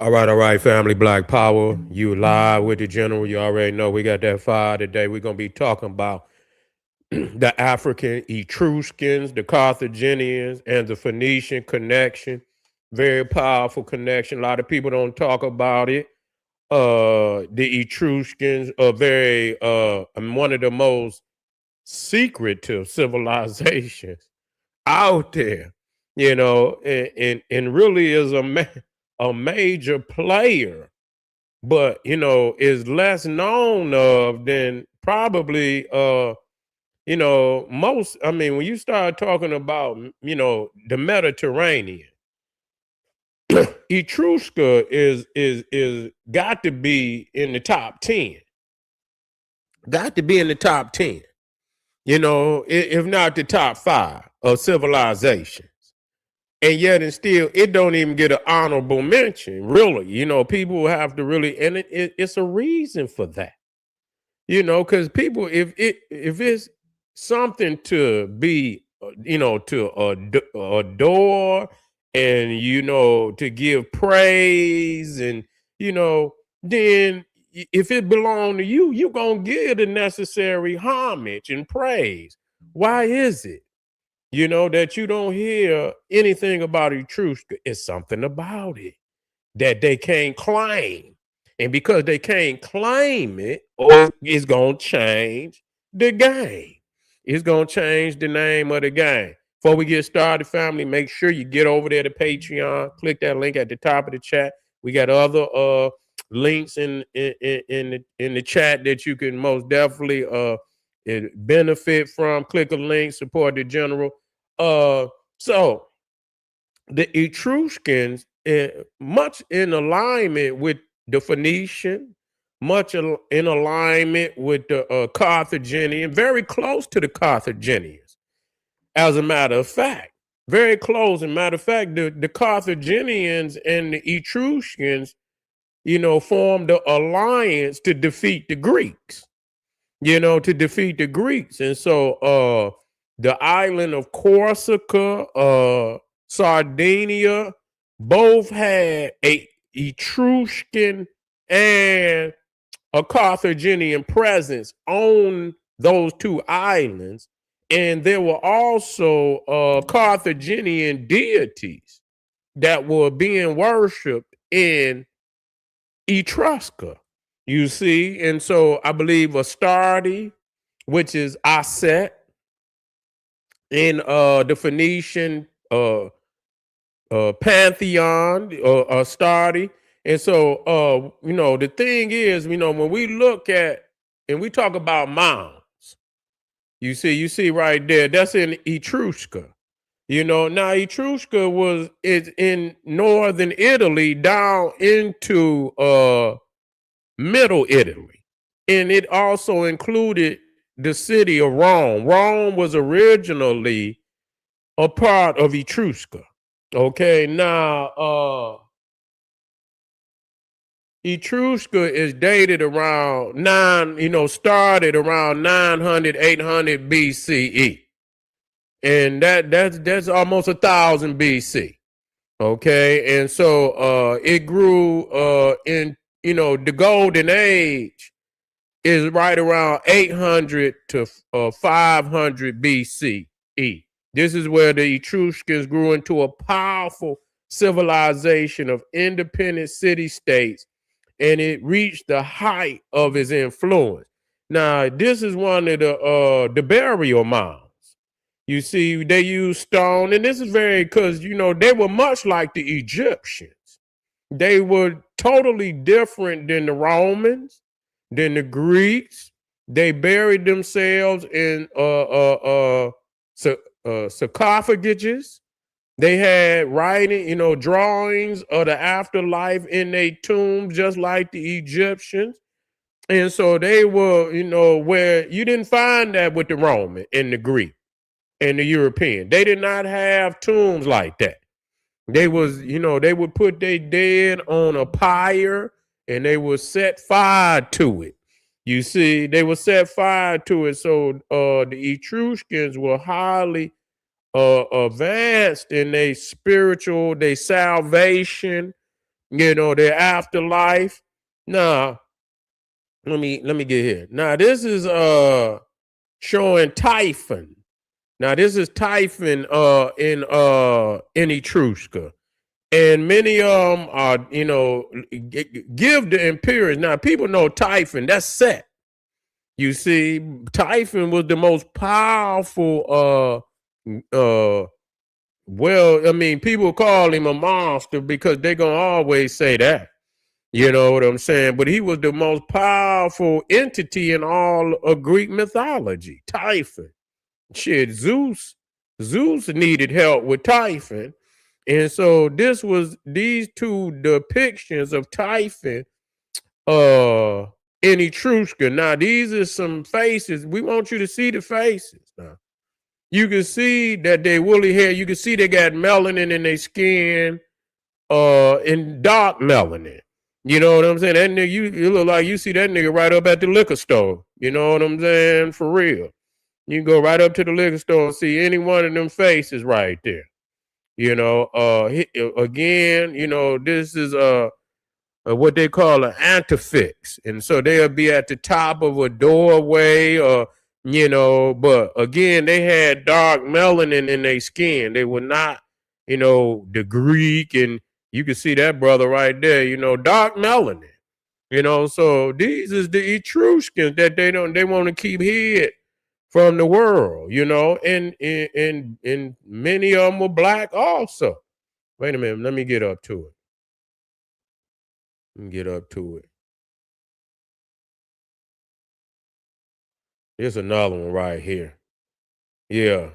All right, family, Black Power. You live with the general. You already know we got that fire today. We're going to be talking about the African Etruscans, the Carthaginians, and the Phoenician connection. Very powerful connection. A lot of people don't talk about it. The Etruscans are one of the most secretive civilizations out there, and really is a major player, but is less known of than probably most. I mean, when you start talking about the Mediterranean, Etrusca is got to be in the top 10. Got to be in the top 10. If not the top 5 of civilization. And yet and still it don't even get an honorable mention, really. People have to really, and it's a reason for that. Because people, if it's something to be to adore, and to give praise, and then if it belong to you, you're gonna give the necessary homage and praise. Why is it that you don't hear anything about Etrusca? It's something about it that they can't claim. And because they can't claim it, it's going to change the game. It's going to change the name of the game. Before we get started, family, make sure you get over there to Patreon. Click that link at the top of the chat. We got other links in the chat that you can most definitely benefit from. Click a link, support the general. So the Etruscans, much in alignment with the Phoenician, much in alignment with the Carthaginian, very close to the Carthaginians. As a matter of fact, very close. As a matter of fact, the Carthaginians and the Etruscans, formed the alliance to defeat the Greeks. And so the island of Corsica, Sardinia, both had a Etruscan and a Carthaginian presence on those two islands. And there were also Carthaginian deities that were being worshipped in Etrusca. You see, and so I believe Astarte, which is Aset, in the Phoenician pantheon, Astarte. And so, the thing is, when we look at and we talk about mounds, you see right there, that's in Etrusca. Now Etrusca is in northern Italy down into Middle Italy. And it also included the city of Rome. Rome was originally a part of Etrusca. Okay, now Etrusca is dated around started around 900, 800 BCE. And that's almost 1,000 BC. Okay, and so it grew in the golden age is right around 800 to 500 BCE. This is where the Etruscans grew into a powerful civilization of independent city-states, and it reached the height of its influence. Now, this is one of the burial mounds. You see, they use stone, and this is because they were much like the Egyptians. They were totally different than the Romans, than the Greeks. They buried themselves in sarcophages. They had writing, drawings of the afterlife in their tombs, just like the Egyptians. And so they were, where you didn't find that with the Roman and the Greek and the European. They did not have tombs like that. They would put their dead on a pyre and they would set fire to it. You see, they would set fire to it. So the Etruscans were highly advanced in their salvation, you know, their afterlife. Now, let me get here. Now, this is showing Typhon. Now, this is Typhon in Etrusca. And many of them are, you know, give the imperials. Now, people know Typhon, that's Set. You see, Typhon was the most powerful, well, I mean, people call him a monster because they're going to always say that. You know what I'm saying? But he was the most powerful entity in all of Greek mythology, Typhon. Shit, Zeus needed help with Typhon. And so these two depictions of Typhon in Etrusca. Now, these are some faces. We want you to see the faces. Now, you can see that they woolly hair. You can see they got melanin in their skin, in dark melanin. You know what I'm saying? That nigga, you look like you see that nigga right up at the liquor store. You know what I'm saying? For real. You can go right up to the liquor store and see any one of them faces right there. You know, again, you know, this is what they call an antefix. And so they'll be at the top of a doorway or, you know, but again, they had dark melanin in their skin. They were not, you know, the Greek, and you can see that brother right there, you know, dark melanin. You know, so these is the Etruscans that they want to keep hid from the world, you know, and many of them were black also. Wait a minute, let me get up to it. Here's another one right here. Yeah.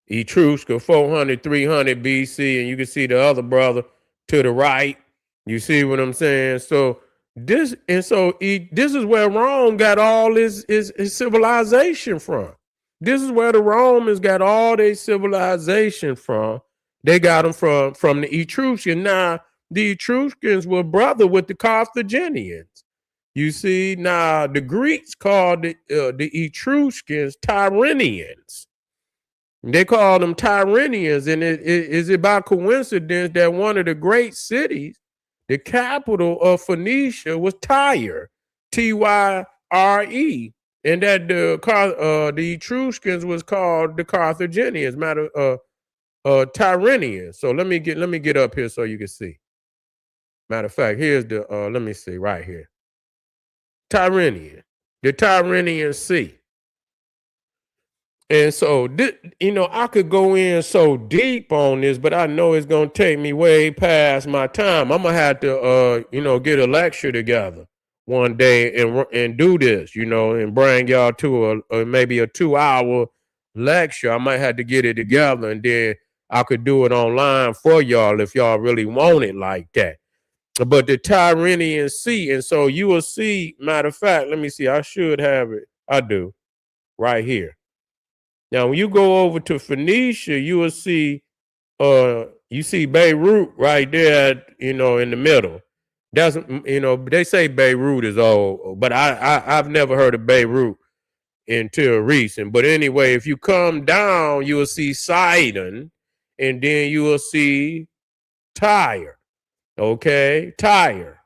Etrusca, 400, 300 BC, and you can see the other brother to the right. You see what I'm saying? So this is where Rome got all his civilization from. This is where the Romans got all their civilization from. They got them from the Etruscans. Now, the Etruscans were brother with the Carthaginians. You see, now the Greeks called the Etruscans Tyrrhenians. They called them Tyrrhenians, and is it by coincidence that one of the great cities, the capital of Phoenicia, was Tyre, Tyre, and that the Etruscans was called the Carthaginians, Tyrrhenians. So let me get up here so you can see. Matter of fact, here's the let me see right here. Tyrrhenian, the Tyrrhenian Sea. And so, you know, I could go in so deep on this, but I know it's going to take me way past my time. I'm going to have to, you know, get a lecture together one day and do this, you know, and bring y'all to maybe a 2-hour lecture. I might have to get it together, and then I could do it online for y'all if y'all really want it like that. But the Tyrrhenian Sea, and so you will see, matter of fact, let me see, I should have it. I do, right here. Now, when you go over to Phoenicia, you will see, you see Beirut right there, you know, in the middle. That's, you know, they say Beirut is old, but I've never heard of Beirut until recent. But anyway, if you come down, you will see Sidon, and then you will see Tyre, okay, Tyre,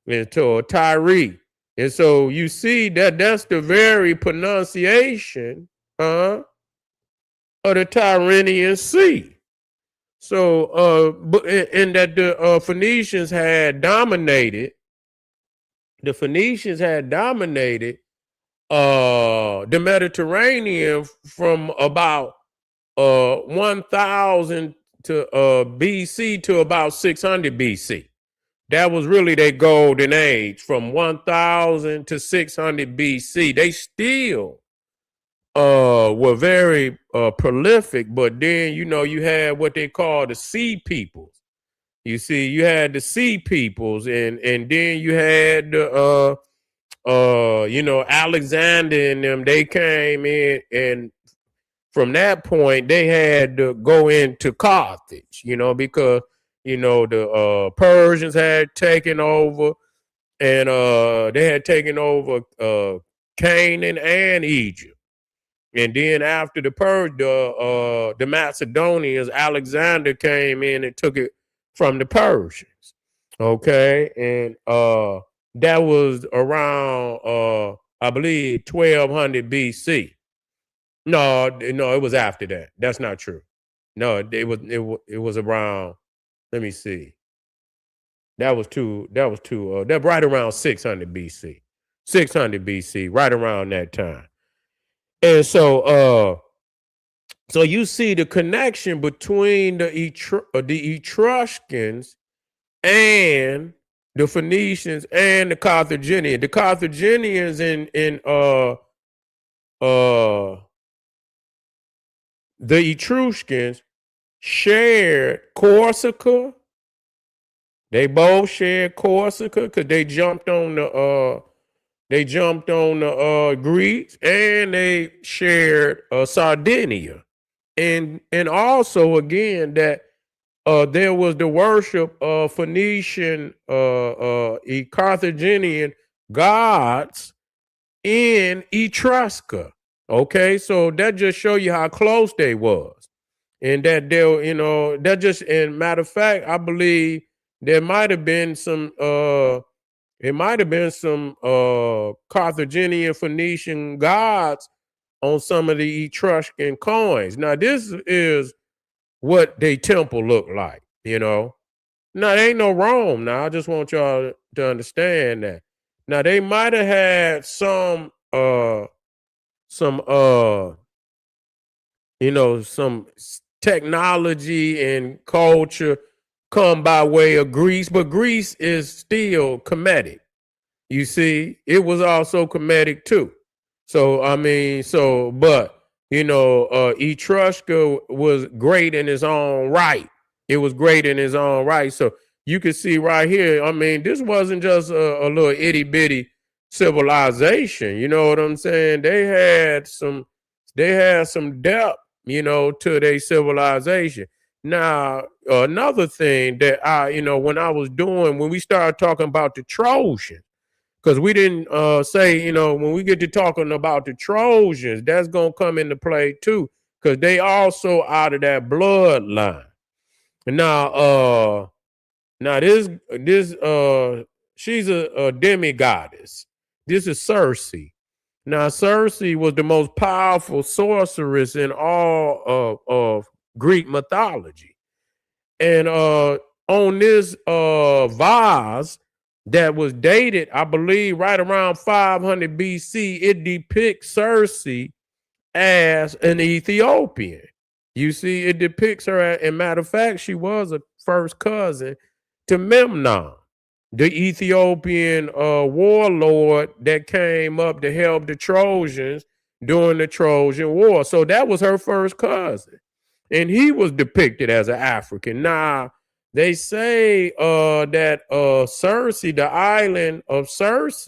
and so Tyre. And so you see that's the very pronunciation, of the Tyrrhenian Sea. So, and that the Phoenicians had dominated. The Phoenicians had dominated the Mediterranean from about 1000 to BC to about 600 BC. That was really their golden age, from 1000 to 600 BC. They still were very prolific, but then, you know, you had what they call the sea peoples. You see, you had the sea peoples, and then you had the you know, Alexander and them. They came in, and from that point they had to go into Carthage, you know, because, you know, the Persians had taken over, and they had taken over Canaan and Egypt. And then after the Macedonians, Alexander came in and took it from the Persians. Okay, and that was around I believe 1200 BC. No, no, it was after that. That's not true. No, it was around. Let me see. That right around 600 BC. 600 BC, right around that time. And so you see the connection between the Etruscans and the Phoenicians and the Carthaginians. The Carthaginians in uh the Etruscans shared Corsica. They both shared Corsica because they jumped on the Greeks, and they shared Sardinia. And also again that there was the worship of Phoenician Carthaginian gods in Etrusca. Okay, so that just show you how close they was, and that that just, and matter of fact, I believe there might have been some Carthaginian Phoenician gods on some of the Etruscan coins. Now this is what they temple looked like. Now, there ain't no Rome. Now, I just want y'all to understand that. Now, they might have had some some technology and culture come by way of Greece, but Greece is still Kemetic. You see, it was also Kemetic too. So I mean, but Etrusca was great in its own right. It was great in its own right. So you can see right here. I mean, this wasn't just a little itty bitty civilization. You know what I'm saying? They had some depth, to their civilization. Now, another thing that when we started talking about the Trojans, because we didn't say, when we get to talking about the Trojans, that's going to come into play too, because they also out of that bloodline. Now this she's a demigoddess. This is Circe. Now Circe was the most powerful sorceress in all of Greek mythology. And on this vase that was dated, I believe, right around 500 BC, it depicts Circe as an Ethiopian. You see, it depicts her, and matter of fact, she was a first cousin to Memnon, the Ethiopian warlord that came up to help the Trojans during the Trojan War. So that was her first cousin, and he was depicted as an African. Now, they say that Circe, the island of Circe,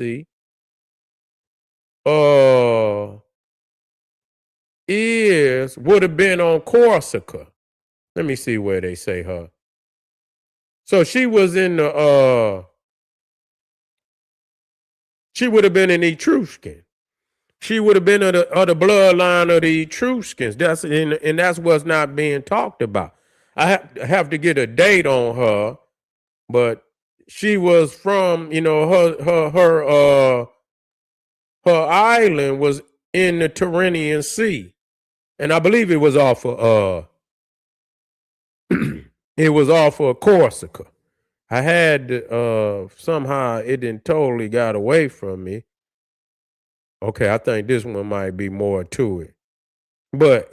would have been on Corsica. Let me see where they say her. So she was in she would have been an Etruscan. She would have been of the bloodline of the Etruscans. And that's what's not being talked about. I have to get a date on her, but she was from, her island was in the Tyrrhenian Sea, and I believe it was off of it was off of Corsica. I had somehow it didn't totally got away from me. Okay, I think this one might be more to it, but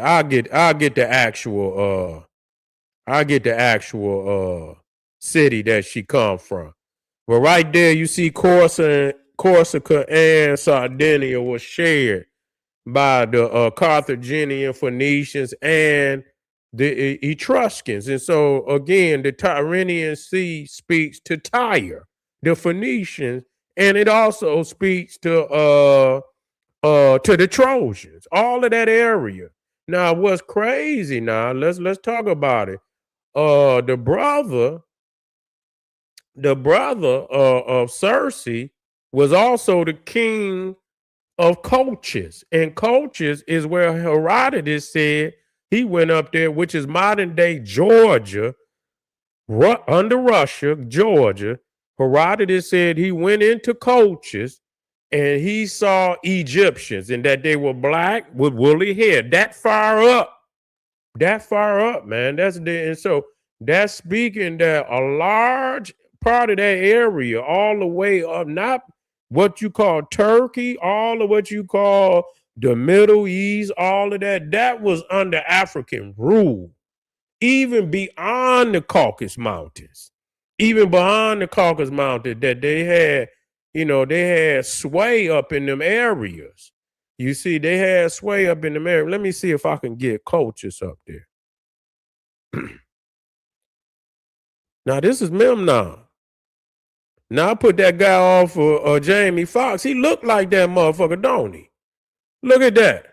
I'll get the actual city that she come from. But right there, you see Corsica and Sardinia was shared by the Carthaginian Phoenicians and the Etruscans. And so again, the Tyrrhenian Sea speaks to Tyre, the Phoenicians, and it also speaks to the Trojans, all of that area. Now, what's crazy now, let's talk about it. The brother of Circe was also the king of Colchis, and Colchis is where Herodotus said he went up there, which is modern day Georgia, under Russia, Georgia, Herodotus said he went into Colchis and he saw Egyptians and that they were black with woolly hair. That far up, man. And so that's speaking that a large part of that area, all the way up, not what you call Turkey, all of what you call the Middle East, all of that was under African rule. Even beyond the Caucasus Mountains, that they had sway up in them areas. You see, they had sway up in them areas. Let me see if I can get Colchis up there. Now, this is Memnon. Now, I put that guy off for Jamie Foxx. He looked like that motherfucker, don't he? Look at that.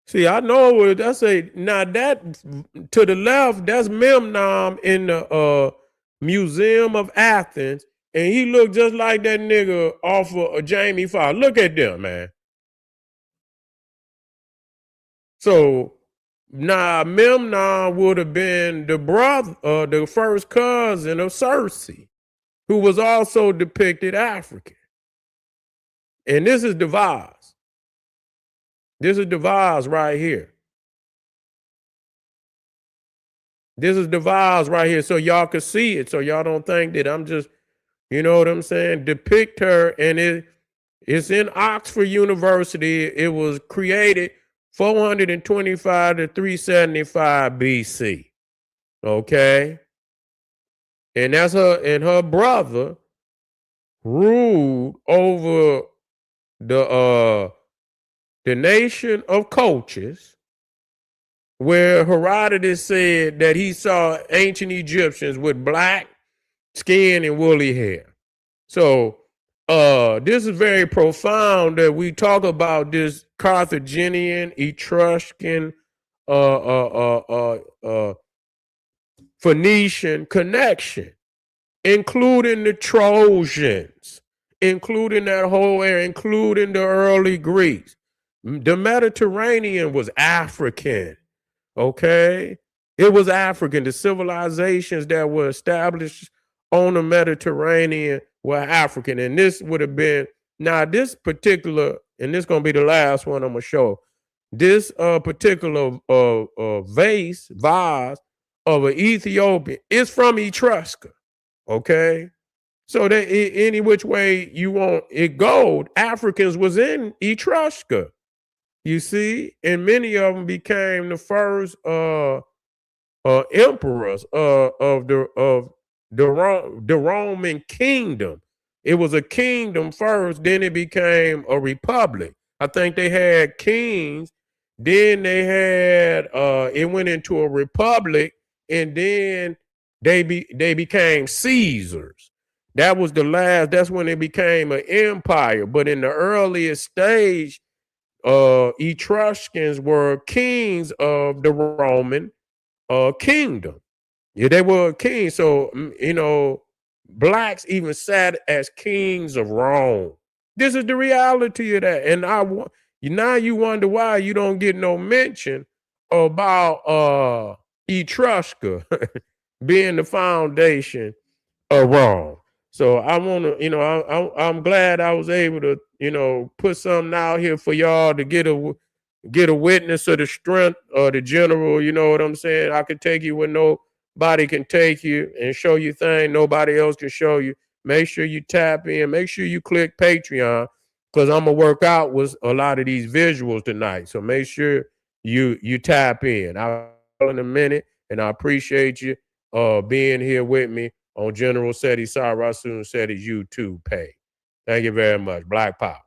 See, I know it. I say, now that to the left, that's Memnon in the Museum of Athens. And he looked just like that nigga off of Jamie Foxx. Look at them, man. So, now Memnon would have been the brother, the first cousin of Circe, who was also depicted African. And this is the vase. This is the vase right here. This is the vase right here, so y'all can see it, so y'all don't think that I'm just, you know what I'm saying, depict her. And it's in Oxford University. It was created 425 to 375 BC. Okay? And that's her, and her brother ruled over the nation of Colchis, where Herodotus said that he saw ancient Egyptians with black skin and woolly hair. So this is very profound that we talk about this Carthaginian, Etruscan, Phoenician connection, including the Trojans, including that whole area, including the early Greeks. The Mediterranean was African, okay? It was African. The civilizations that were established on the Mediterranean were African. And this would have been, now this particular, and this is going to be the last one I'm going to show, this particular vase of an Ethiopian is from Etrusca, okay? So that any which way you want it gold, Africans was in Etrusca. You see, and many of them became the first emperors of the Roman kingdom. It was a kingdom first, then it became a republic. I think they had kings, then they had it went into a republic, and then they became Caesars. That was the last. That's when it became an empire. But in the earliest stage, Etruscans were kings of the Roman kingdom. Yeah, they were kings. So, you know, blacks even sat as kings of Rome. This is the reality of that. And now you wonder why you don't get no mention about Etrusca being the foundation of Rome. So I want to, you know, I'm glad I was able to, you know, put something out here for y'all to get a witness of the strength of the general. You know what I'm saying? I can take you where nobody can take you and show you things nobody else can show you. Make sure you tap in. Make sure you click Patreon, because I'm gonna work out with a lot of these visuals tonight. So make sure you tap in. I'll in a minute, and I appreciate you being here with me on General Seti Sarasun Seti's YouTube page. Thank you very much. Black Power.